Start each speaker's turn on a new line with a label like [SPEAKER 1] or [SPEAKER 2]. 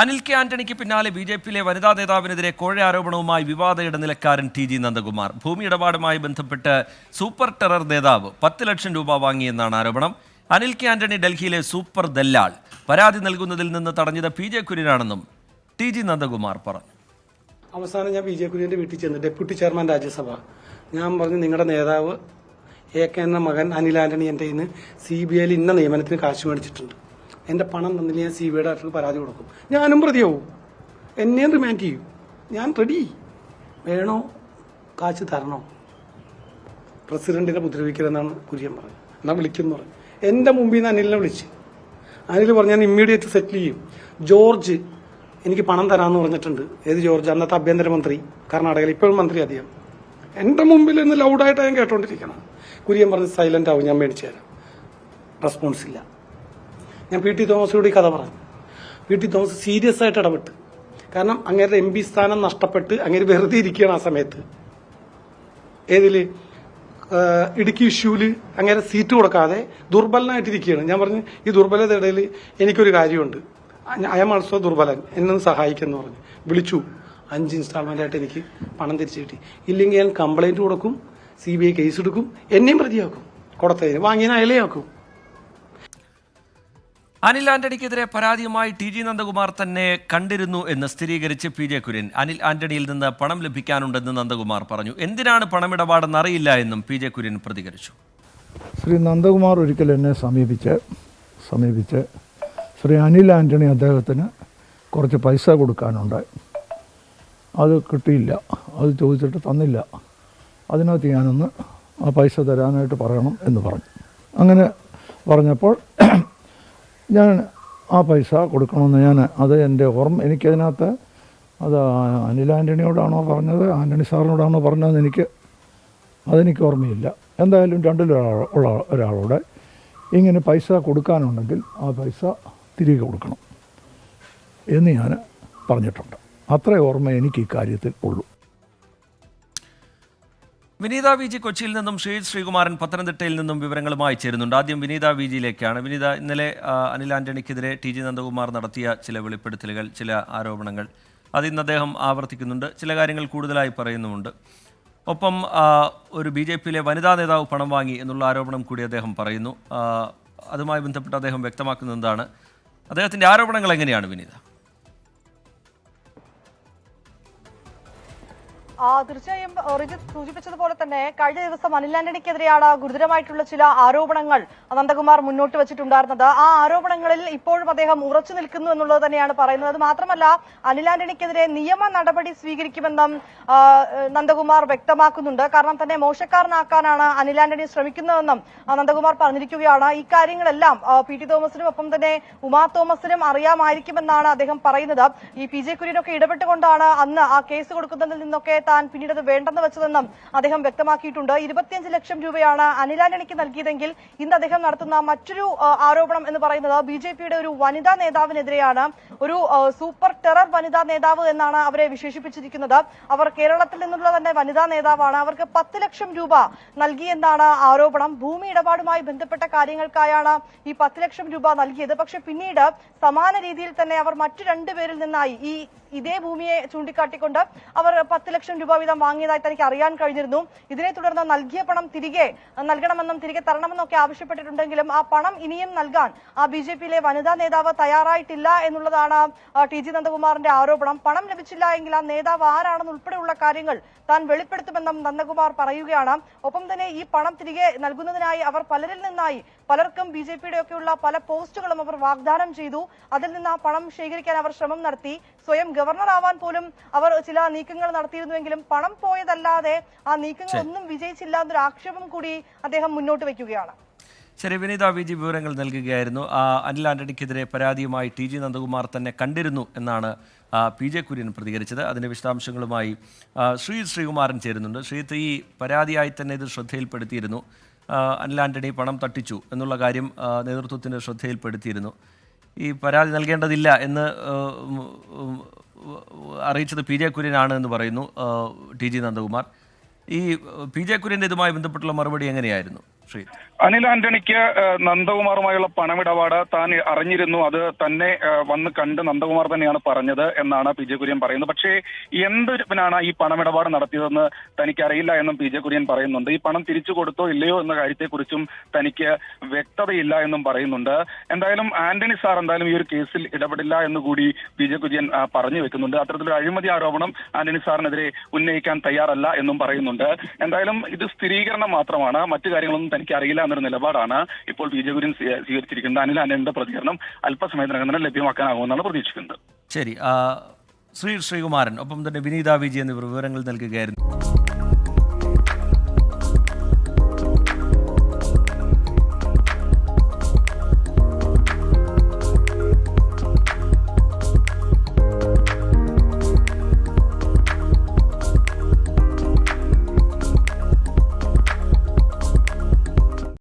[SPEAKER 1] Anil K ആന്റണിക്ക് പിന്നാലെ ബി.ജെ.പിയിലെ വനിതാ നേതാവിനെതിരെ കോഴ ആരോപണവുമായി വിവാദ ഇടനിലക്കാരൻ ടി.ജി. നന്ദകുമാർ. ഭൂമി ഇടപാടുമായി ബന്ധപ്പെട്ട് സൂപ്പർ ടെറർ നേതാവ് 10 ലക്ഷം രൂപ വാങ്ങിയെന്നാണ് ആരോപണം. അനിൽ കെ ആന്റണി ഡൽഹിയിലെ സൂപ്പർ ദല്ലാൾ. പരാതി നൽകുന്നതിൽ നിന്ന് തടഞ്ഞത് പി.ജെ. കുര്യനാണെന്നും ടി.ജി. നന്ദകുമാർ പറഞ്ഞു.
[SPEAKER 2] അവസാനം ഞാൻ പി.ജെ. കുര്യന്റെ വീട്ടിൽ ചെന്ന്, ഡെപ്യൂട്ടി ചെയർമാൻ രാജ്യസഭ, ഞാൻ പറഞ്ഞു നിങ്ങളുടെ നേതാവ് എ.കെ. എന്ന മകൻ അനിൽ ആന്റണി എൻ്റെ ഇന്ന് CBIയിൽ ഇന്ന നിയമനത്തിന് കാശ് മേടിച്ചിട്ടുണ്ട്, എൻ്റെ പണം തന്നില്ല, ഞാൻ CBIയുടെ ഡയറക്ടർക്ക് പരാതി കൊടുക്കും, ഞാനും പ്രതിയാവും, എന്നെയും റിമാൻഡ് ചെയ്യും, ഞാൻ റെഡി, വേണോ കാശ് തരണോ, പ്രസിഡന്റിനെ ഉപദ്രവിക്കരുതെന്നാണ് കുര്യൻ പറഞ്ഞത്. എന്നാൽ വിളിക്കുന്നു പറഞ്ഞു. എൻ്റെ മുമ്പിൽ നിന്ന് അനിലിനെ വിളിച്ച് അനിൽ പറഞ്ഞു ഞാൻ ഇമ്മീഡിയറ്റ് സെറ്റിൽ ചെയ്യും. ജോർജ് എനിക്ക് പണം തരാമെന്ന് പറഞ്ഞിട്ടുണ്ട്. ഏത് ജോർജ്? അന്നത്തെ ആഭ്യന്തരമന്ത്രി, കർണാടകയിൽ, ഇപ്പോഴും മന്ത്രി അദ്ദേഹം. എൻ്റെ മുമ്പിൽ നിന്ന് ലൗഡായിട്ട് ഞാൻ കേട്ടോണ്ടിരിക്കണം. കുര്യൻ പറഞ്ഞ് സൈലന്റ് ആവും, ഞാൻ മേടിച്ചു തരാം. റെസ്പോൺസ് ഇല്ല. ഞാൻ പി.ടി. തോമസിനോട് ഈ കഥ പറഞ്ഞു. പി.ടി. തോമസ് സീരിയസ് ആയിട്ട് ഇടപെട്ട്. കാരണം അങ്ങേരുടെ MP സ്ഥാനം നഷ്ടപ്പെട്ട് അങ്ങേര് വെറുതെ ഇരിക്കുകയാണ് ആ സമയത്ത്. ഏതില്? ഇടുക്കി ഇഷ്യൂല് അങ്ങേരെ സീറ്റ് കൊടുക്കാതെ ദുർബലനായിട്ടിരിക്കുകയാണ്. ഞാൻ പറഞ്ഞു ഈ ദുർബലതയുടെ ഇടയിൽ എനിക്കൊരു കാര്യമുണ്ട്, അയം ആൾസോ ദുർബലൻ, എന്നെ സഹായിക്കുമെന്ന് പറഞ്ഞു. വിളിച്ചു. 5 ഇൻസ്റ്റാൾമെന്റ് ആയിട്ട് എനിക്ക് പണം തിരിച്ചു കിട്ടി. ഇല്ലെങ്കിൽ ഞാൻ കംപ്ലൈന്റ് കൊടുക്കും, CBI കേസ് എടുക്കും, എന്നെയും പ്രതിയാക്കും, കൊടുത്തതിന് വാങ്ങിയതിന് അയലയാക്കും.
[SPEAKER 1] അനിൽ ആന്റണിക്കെതിരെ പരാതിയുമായി ടി.ജി. നന്ദകുമാർ തന്നെ കണ്ടിരുന്നു എന്ന് സ്ഥിരീകരിച്ച് പി.ജെ. കുര്യൻ. അനിൽ ആന്റണിയിൽ നിന്ന് പണം ലഭിക്കാനുണ്ടെന്ന് നന്ദകുമാർ പറഞ്ഞു. എന്തിനാണ് പണമിടപാടെന്ന് അറിയില്ല എന്നും പി.ജെ. കുര്യൻ പ്രതികരിച്ചു.
[SPEAKER 3] ശ്രീ നന്ദകുമാർ ഒരിക്കൽ എന്നെ സമീപിച്ച് ശ്രീ അനിൽ ആന്റണി അദ്ദേഹത്തിന് കുറച്ച് പൈസ കൊടുക്കാനുണ്ട്, അത് കിട്ടിയില്ല, അത് ചോദിച്ചിട്ട് തന്നില്ല, അതിനകത്ത് ഞാനൊന്ന് ആ പൈസ തരാനായിട്ട് പറയണം എന്ന് പറഞ്ഞു. അങ്ങനെ പറഞ്ഞപ്പോൾ ഞാൻ ആ പൈസ കൊടുക്കണമെന്ന് അത് എൻ്റെ എനിക്കതിനകത്ത് അത് അനിൽ ആൻ്റണിയോടാണോ പറഞ്ഞത്, ആൻ്റണി സാറിനോടാണോ പറഞ്ഞതെന്ന് അതെനിക്ക് ഓർമ്മയില്ല. എന്തായാലും രണ്ടിലുള്ള ഒരാളോട് ഇങ്ങനെ പൈസ കൊടുക്കാനുണ്ടെങ്കിൽ ആ പൈസ തിരികെ കൊടുക്കണം എന്ന് ഞാൻ പറഞ്ഞിട്ടുണ്ട്. അത്രേ ഓർമ്മ എനിക്ക് ഇക്കാര്യത്തിൽ ഉള്ളൂ.
[SPEAKER 1] വിനീത VG കൊച്ചിയിൽ നിന്നും ശ്രീകുമാരൻ പത്തനംതിട്ടയിൽ നിന്നും വിവരങ്ങളുമായി ചേരുന്നുണ്ട്. ആദ്യം വിനീത VGയിലേക്കാണ്. വിനീത, ഇന്നലെ അനിൽ ആന്റണിക്കെതിരെ ടി.ജി. നന്ദകുമാർ നടത്തിയ ചില വെളിപ്പെടുത്തലുകൾ, ചില ആരോപണങ്ങൾ, അതിന്ന് അദ്ദേഹം ആവർത്തിക്കുന്നുണ്ട്, ചില കാര്യങ്ങൾ കൂടുതലായി പറയുന്നുമുണ്ട്. ഒപ്പം ഒരു ബി.ജെ.പിയിലെ വനിതാ നേതാവ് പണം വാങ്ങി എന്നുള്ള ആരോപണം കൂടി അദ്ദേഹം പറയുന്നു. അതുമായി ബന്ധപ്പെട്ട് അദ്ദേഹം വ്യക്തമാക്കുന്നത് എന്താണ്? അദ്ദേഹത്തിൻ്റെ ആരോപണങ്ങൾ എങ്ങനെയാണ് വിനീത?
[SPEAKER 4] തീർച്ചയായും റിജിത്ത് സൂചിപ്പിച്ചതുപോലെ തന്നെ കഴിഞ്ഞ ദിവസം അനിൽ ആന്റണിക്കെതിരെയാണ് ഗുരുതരമായിട്ടുള്ള ചില ആരോപണങ്ങൾ നന്ദകുമാർ മുന്നോട്ട് വെച്ചിട്ടുണ്ടായിരുന്നത്. ആ ആരോപണങ്ങളിൽ ഇപ്പോഴും അദ്ദേഹം ഉറച്ചു നിൽക്കുന്നു എന്നുള്ളത് തന്നെയാണ് പറയുന്നത്. അത് മാത്രമല്ല, അനിൽ ആന്റണിക്കെതിരെ നിയമ നടപടി സ്വീകരിക്കുമെന്നും നന്ദകുമാർ വ്യക്തമാക്കുന്നുണ്ട്. കാരണം തന്നെ മോശക്കാരനാക്കാനാണ് അനിൽ ആന്റണി ശ്രമിക്കുന്നതെന്നും നന്ദകുമാർ പറഞ്ഞിരിക്കുകയാണ്. ഇക്കാര്യങ്ങളെല്ലാം പി.ടി. തോമസിനും ഒപ്പം തന്നെ ഉമാ തോമസിനും അറിയാമായിരിക്കുമെന്നാണ് അദ്ദേഹം പറയുന്നത്. ഈ പി.ജെ. കുര്യനൊക്കെ ഇടപെട്ടുകൊണ്ടാണ് അന്ന് ആ കേസ് കൊടുക്കുന്നതിൽ നിന്നൊക്കെ താൻ പിന്നീട് അത് വേണ്ടെന്ന് വെച്ചതെന്നും അദ്ദേഹം വ്യക്തമാക്കിയിട്ടുണ്ട്. 25 ലക്ഷം രൂപയാണ് അനിൽ ആന്റണിക്ക് നൽകിയതെങ്കിൽ ഇന്ന് അദ്ദേഹം നടത്തുന്ന മറ്റൊരു ആരോപണം എന്ന് പറയുന്നത് ബി.ജെ.പിയുടെ ഒരു വനിതാ നേതാവിനെതിരെയാണ്. ഒരു സൂപ്പർ ടെറർ വനിതാ നേതാവ് എന്നാണ് അവരെ വിശേഷിപ്പിച്ചിരിക്കുന്നത്. അവർ കേരളത്തിൽ നിന്നുള്ള തന്നെ വനിതാ നേതാവാണ്. അവർക്ക് 10 ലക്ഷം രൂപ നൽകിയെന്നാണ് ആരോപണം. ഭൂമി ഇടപാടുമായി ബന്ധപ്പെട്ട കാര്യങ്ങൾക്കായാണ് ഈ 10 ലക്ഷം രൂപ നൽകിയത്. പക്ഷെ പിന്നീട് സമാന രീതിയിൽ തന്നെ അവർ മറ്റു 2 പേരിൽ നിന്നായി ഇതേ ഭൂമിയെ ചൂണ്ടിക്കാട്ടിക്കൊണ്ട് അവർ 10 ലക്ഷം രൂപ വീതം വാങ്ങിയതായി തനിക്ക് അറിയാൻ കഴിഞ്ഞിരുന്നു. ഇതിനെ തുടർന്ന് നൽകിയ പണം തിരികെ നൽകണമെന്നും തിരികെ തരണമെന്നൊക്കെ ആവശ്യപ്പെട്ടിട്ടുണ്ടെങ്കിലും ആ പണം ഇനിയും നൽകാൻ ആ ബി.ജെ.പിയിലെ വനിതാ നേതാവ് തയ്യാറായിട്ടില്ല എന്നുള്ളതാണ് ടി.ജി. നന്ദകുമാറിന്റെ ആരോപണം. പണം ലഭിച്ചില്ല എങ്കിൽ ആ നേതാവ് ആരാണെന്ന് ഉൾപ്പെടെയുള്ള കാര്യങ്ങൾ താൻ വെളിപ്പെടുത്തുമെന്നും നന്ദകുമാർ പറയുകയാണ്. ഒപ്പം തന്നെ ഈ പണം തിരികെ നൽകുന്നതിനായി അവർ പലരിൽ നിന്നായി പലർക്കും ബി.ജെ.പിയുടെ ഒക്കെയുള്ള പല പോസ്റ്റുകളും അവർ വാഗ്ദാനം ചെയ്തു. അതിൽ നിന്ന് ആ പണം ശേഖരിക്കാൻ അവർ ശ്രമം നടത്തി. സ്വയം ഗവർണർ ആവാൻ പോലും അവർ ചില നീക്കങ്ങൾ നടത്തിയിരുന്നുവെങ്കിലും പണം പോയതല്ലാതെ ആ നീക്കങ്ങളൊന്നും വിജയിച്ചില്ല എന്നൊരു ആക്ഷേപം കൂടി അദ്ദേഹം മുന്നോട്ട് വയ്ക്കുകയാണ്.
[SPEAKER 1] ശരി, വിനീത VG വിവരങ്ങൾ നൽകുകയായിരുന്നു. അനിൽ ആന്റണിക്കെതിരെ പരാതിയുമായി ടി.ജി. നന്ദകുമാർ തന്നെ കണ്ടിരുന്നു എന്നാണ് പി.ജെ. കുര്യൻ പ്രതികരിച്ചത്. അതിൻ്റെ വിശദാംശങ്ങളുമായി ശ്രീകുമാരൻ ചേരുന്നുണ്ട്. ശ്രീത്ത്, ഈ പരാതിയായി തന്നെ ഇത് ശ്രദ്ധയിൽപ്പെടുത്തിയിരുന്നു. അനിൽ ആന്റണി പണം തട്ടിച്ചു എന്നുള്ള കാര്യം നേതൃത്വത്തിൻ്റെ ശ്രദ്ധയിൽപ്പെടുത്തിയിരുന്നു. ഈ പരാതി നൽകേണ്ടതില്ല എന്ന് അറിയിച്ചത് പി.ജെ. കുര്യനാണ് എന്ന് പറയുന്നു ടി.ജി. നന്ദകുമാർ. ഈ പി.ജെ. കുര്യൻ്റെ ഇതുമായി ബന്ധപ്പെട്ടുള്ള മറുപടി എങ്ങനെയായിരുന്നു? ശ്രീ
[SPEAKER 5] അനിൽ ആന്റണിക്ക് നന്ദകുമാറുമായുള്ള പണമിടപാട് താൻ അറിഞ്ഞിരുന്നു, അത് തന്നെ വന്ന് കണ്ട് നന്ദകുമാർ തന്നെയാണ് പറഞ്ഞത് എന്നാണ് പി ജെ കുര്യൻ പറയുന്നത്. പക്ഷേ എന്തൊരുപ്പിനാണ് ഈ പണമിടപാട് നടത്തിയതെന്ന് തനിക്ക് അറിയില്ല എന്നും പി ജെ കുര്യൻ പറയുന്നുണ്ട്. ഈ പണം തിരിച്ചു കൊടുത്തോ ഇല്ലയോ എന്ന കാര്യത്തെക്കുറിച്ചും തനിക്ക് വ്യക്തതയില്ല എന്നും പറയുന്നുണ്ട്. എന്തായാലും ആന്റണി സാർ എന്തായാലും ഈ ഒരു കേസിൽ ഇടപെടില്ല എന്നുകൂടി പി ജെ കുര്യൻ പറഞ്ഞു വെക്കുന്നുണ്ട്. അത്തരത്തിലൊരു അഴിമതി ആരോപണം ആന്റണി സാറിനെതിരെ ഉന്നയിക്കാൻ തയ്യാറല്ല എന്നും പറയുന്നുണ്ട്. എന്തായാലും ഇത് സ്ഥിരീകരണം മാത്രമാണ്, മറ്റു കാര്യങ്ങളൊന്നും തനിക്ക് അറിയില്ല എന്നൊരു നിലപാടാണ് ഇപ്പോൾ പി ജെ കുര്യൻ സ്വീകരിച്ചിരിക്കുന്നത്. അനിൽ ആന്റണിയുടെ പ്രതികരണം അല്പസമയത്തിനകം തന്നെ ലഭ്യമാക്കാനാകുമെന്നാണ് പ്രതീക്ഷിക്കുന്നത്.
[SPEAKER 1] ശരി, ശ്രീകുമാരൻ ഒപ്പം തന്നെ വിനീത വിജി എന്നിവർ വിവരങ്ങൾ നൽകുകയായിരുന്നു.